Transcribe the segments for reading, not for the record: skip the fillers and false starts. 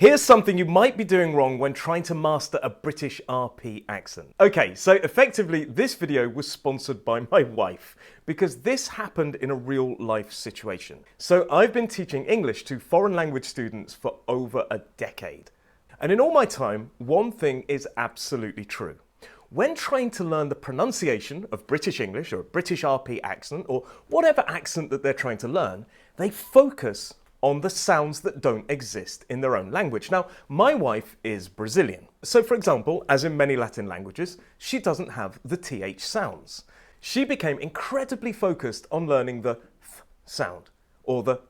Here's something you might be doing wrong when trying to master a British RP accent. Okay, so effectively this video was sponsored by my wife because this happened in a real life situation. So I've been teaching English to foreign language students for over a decade. And in all my time, one thing is absolutely true. When trying to learn the pronunciation of British English or a British RP accent or whatever accent that they're trying to learn, they focus on the sounds that don't exist in their own language. Now, my wife is Brazilian. So for example, as in many Latin languages, she doesn't have the TH sounds. She became incredibly focused on learning the th sound or the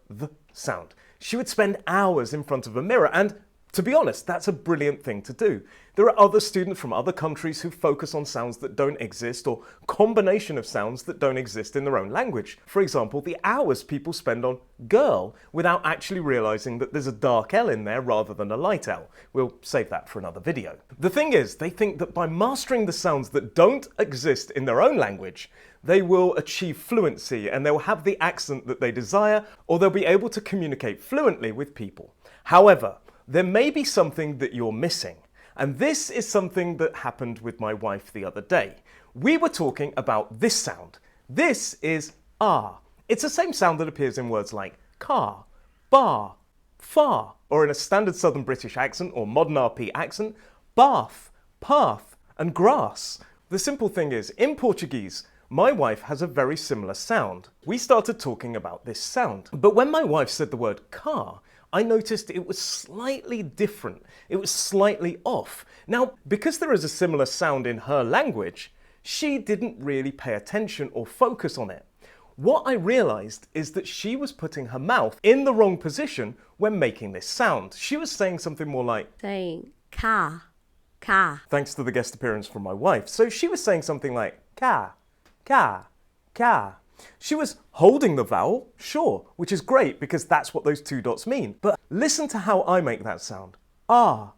sound. She would spend hours in front of a mirror and, to be honest, that's a brilliant thing to do. There are other students from other countries who focus on sounds that don't exist or combination of sounds that don't exist in their own language. For example, the hours people spend on girl without actually realizing that there's a dark L in there rather than a light L. We'll save that for another video. The thing is, they think that by mastering the sounds that don't exist in their own language, they will achieve fluency and they'll have the accent that they desire, or they'll be able to communicate fluently with people. However, there may be something that you're missing. And this is something that happened with my wife the other day. We were talking about this sound. This is ah. It's the same sound that appears in words like car, bar, far, or in a standard Southern British accent or modern RP accent, bath, path, and grass. The simple thing is, in Portuguese, my wife has a very similar sound. We started talking about this sound. But when my wife said the word car, I noticed it was slightly different. It was slightly off. Now, because there is a similar sound in her language, she didn't really pay attention or focus on it. What I realized is that she was putting her mouth in the wrong position when making this sound. She was saying something more like saying car, car. Thanks to the guest appearance from my wife. So she was saying something like car, car, car. She was holding the vowel, sure, which is great because that's what those two dots mean. But listen to how I make that sound. Ah,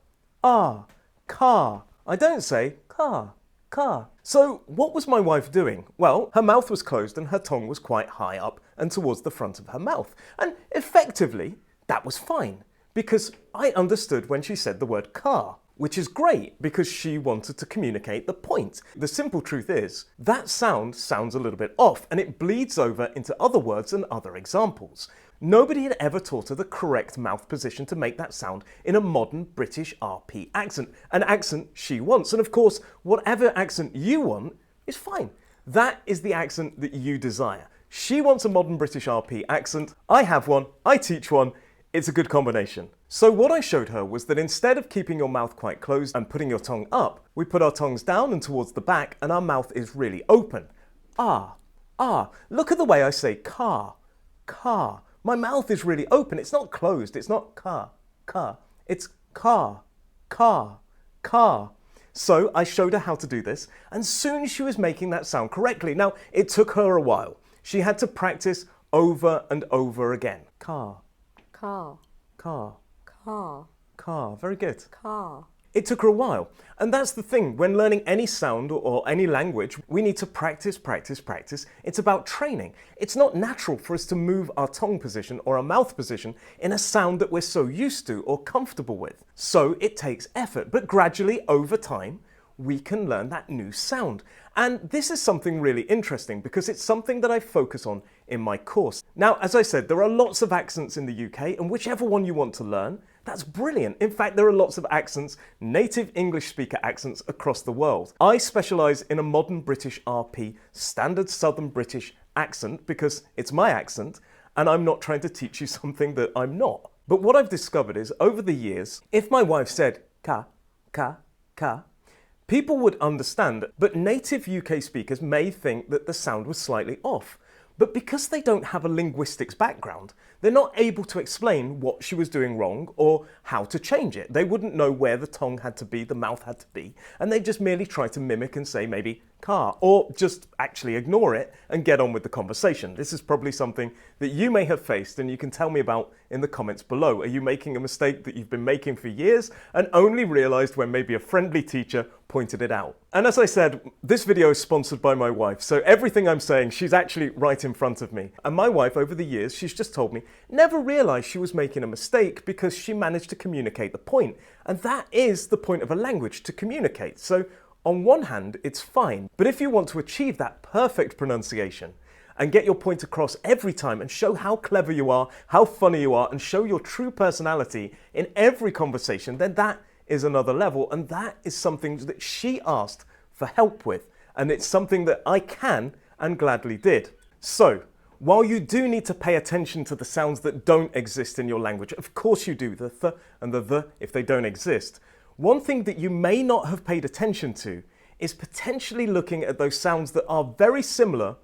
car. I don't say car, car. So what was my wife doing? Well, her mouth was closed and her tongue was quite high up and towards the front of her mouth. And effectively, that was fine because I understood when she said the word car, which is great because she wanted to communicate the point. The simple truth is, that sound sounds a little bit off and it bleeds over into other words and other examples. Nobody had ever taught her the correct mouth position to make that sound in a modern British RP accent, an accent she wants. And of course, whatever accent you want is fine. That is the accent that you desire. She wants a modern British RP accent. I have one, I teach one. It's a good combination. So what I showed her was that instead of keeping your mouth quite closed and putting your tongue up, we put our tongues down and towards the back and our mouth is really open. Ah. Look at the way I say car, car. My mouth is really open. It's not closed. It's not car. It's car. So I showed her how to do this and soon she was making that sound correctly. Now, it took her a while. She had to practice over and over again. Car. Very good. Car. It took her a while. And that's the thing. When learning any sound or any language, we need to practice. It's about training. It's not natural for us to move our tongue position or our mouth position in a sound that we're so used to or comfortable with. So it takes effort. But gradually, over time, we can learn that new sound. And this is something really interesting because it's something that I focus on in my course. Now, as I said, there are lots of accents in the UK and whichever one you want to learn, that's brilliant. In fact, there are lots of accents, native English speaker accents across the world. I specialize in a modern British RP, standard Southern British accent because it's my accent and I'm not trying to teach you something that I'm not. But what I've discovered is over the years, if my wife said ka, people would understand, but native UK speakers may think that the sound was slightly off. But because they don't have a linguistics background, they're not able to explain what she was doing wrong or how to change it. They wouldn't know where the tongue had to be, the mouth had to be, and they just merely try to mimic and say maybe car, or just actually ignore it and get on with the conversation. This is probably something that you may have faced and you can tell me about in the comments below. Are you making a mistake that you've been making for years and only realized when maybe a friendly teacher pointed it out? And as I said, this video is sponsored by my wife, so everything I'm saying, she's actually right in front of me. And my wife, over the years, she's just told me, never realized she was making a mistake because she managed to communicate the point. And that is the point of a language, to communicate. So on one hand, it's fine, but if you want to achieve that perfect pronunciation and get your point across every time and show how clever you are, how funny you are, and show your true personality in every conversation, then that is another level, and that is something that she asked for help with, and it's something that I can and gladly did. So, while you do need to pay attention to the sounds that don't exist in your language, of course you do, the th and the if they don't exist, one thing that you may not have paid attention to is potentially looking at those sounds that are very similar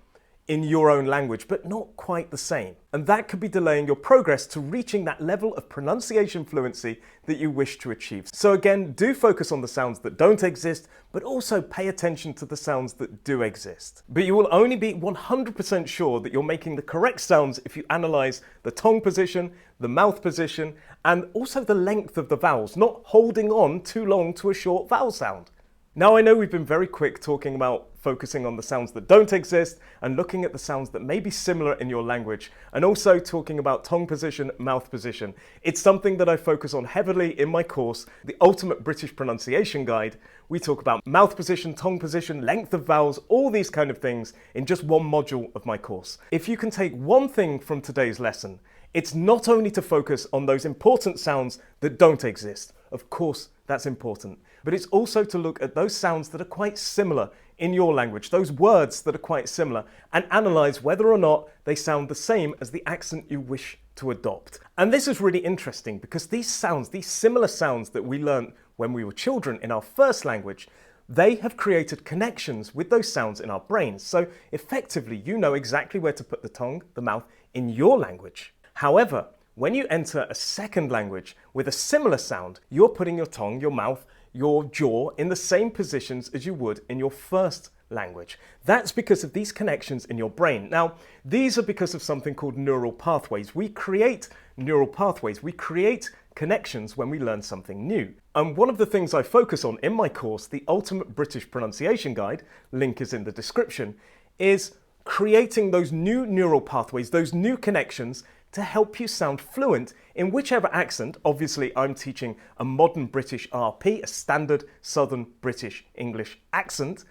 in your own language, but not quite the same. And that could be delaying your progress to reaching that level of pronunciation fluency that you wish to achieve. So again, do focus on the sounds that don't exist, but also pay attention to the sounds that do exist. But you will only be 100% sure that you're making the correct sounds if you analyze the tongue position, the mouth position, and also the length of the vowels, not holding on too long to a short vowel sound. Now, I know we've been very quick talking about focusing on the sounds that don't exist and looking at the sounds that may be similar in your language, and also talking about tongue position, mouth position. It's something that I focus on heavily in my course, The Ultimate British Pronunciation Guide. We talk about mouth position, tongue position, length of vowels, all these kind of things in just one module of my course. If you can take one thing from today's lesson, it's not only to focus on those important sounds that don't exist. Of course, that's important. But it's also to look at those sounds that are quite similar in your language, those words that are quite similar, and analyze whether or not they sound the same as the accent you wish to adopt. And this is really interesting because these sounds, these similar sounds that we learned when we were children in our first language, they have created connections with those sounds in our brains. So effectively, you know exactly where to put the tongue, the mouth in your language. However, when you enter a second language with a similar sound, you're putting your tongue, your mouth, your jaw in the same positions as you would in your first language. That's because of these connections in your brain. Now, these are because of something called neural pathways. We create neural pathways. We create connections when we learn something new. And one of the things I focus on in my course, The Ultimate British Pronunciation Guide, link is in the description, is creating those new neural pathways, those new connections to help you sound fluent in whichever accent. Obviously, I'm teaching a modern British RP, a standard Southern British English accent,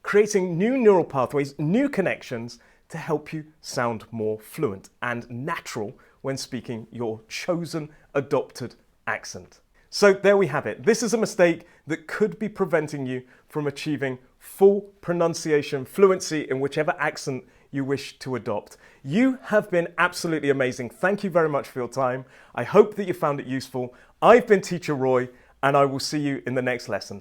creating new neural pathways, new connections to help you sound more fluent and natural when speaking your chosen, adopted accent. So there we have it. This is a mistake that could be preventing you from achieving full pronunciation fluency in whichever accent you wish to adopt. You have been absolutely amazing. Thank you very much for your time. I hope that you found it useful. I've been Teacher Roy, and I will see you in the next lesson.